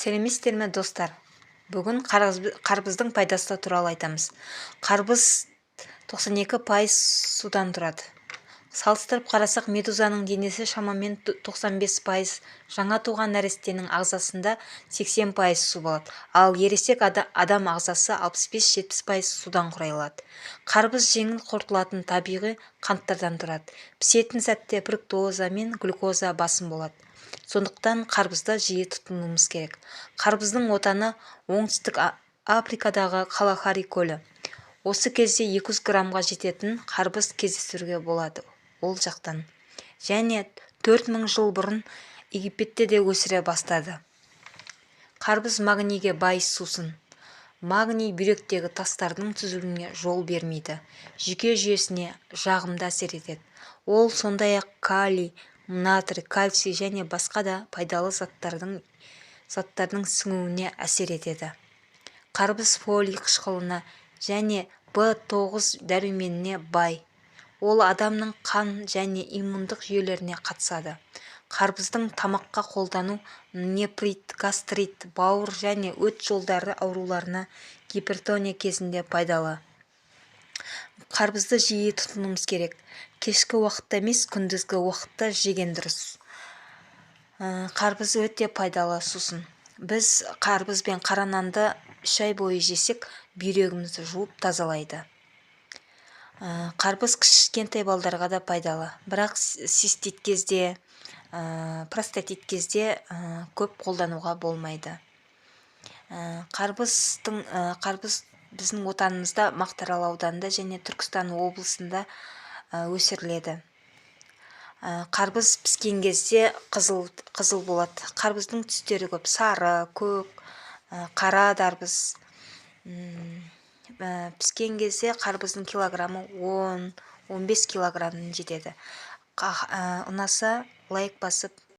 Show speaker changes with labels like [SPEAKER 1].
[SPEAKER 1] Сәлеметсіздер ме достар? Бүгін қарбыздың пайдасы туралы айтамыз. Қарбыз 92% судан тұрады. Салыстырып қарасақ, медузаның денесі шамамен 95%, жаңа туған нәрестенің ағзасында 80% су болады, ал ересек адам ағзасы 65-70% судан құралады. Қарбыз жеңіл қорытылатын табиғи қанттардан тұрады. Пісетін сәтте фруктоза мен глюкоза басым болады. Сондықтан қарбызды жиі тұтынуымыз керек. Қарбыздың отаны оңтүстік Африкадағы Калахари көлі. Осы кезде 200 граммға жететін қарбыз кездестіруге болады ол жақтан. Және 4000 жыл бұрын Египетте де өсіре бастады. Қарбыз магнийге бай сусын. Магний бүйректегі тастардың түзілуіне жол бермейді. Жүйке жүйесіне жағымды әсер етеді. Ол сондай-ақ калий, натрий, кальций және басқа да пайдалы заттардың сіңуіне әсер етеді. Қарбыз фолий қышқылына және В9 дәруменіне бай. Ол адамның қан және иммундық жүйелеріне қатысады. Қарбыздың тамаққа қолдану нефрит, гастрит, бауыр және өт жолдары ауруларына гипертония кезінде пайдалы. Қарбызды жиі тұтынуымыз керек. Кешкі уақытта емес, күндізгі уақытта жеген дұрыс. Қарбыз өте пайдалы сусын. Біз қарбыз бен қара нанды 3 ай бойы жесек, бүйрегімізді жуып тазалайды. Қарбыз кішкентай балдарға да пайдалы, бірақ цистит кезде, простатит кезде көп қолдануға болмайды. Қарбыз біздің отанымызда Мақтаарал ауданында және Түркістан облысында өсіріледі. Қарбыз піскен кезде қызыл болады. Қарбыздың түстері көп: сары, көк, қара дарбыз. Піскен кезде қарбыздың килограммы 10-15 килограммнан жетеді. Ұнаса лайк басып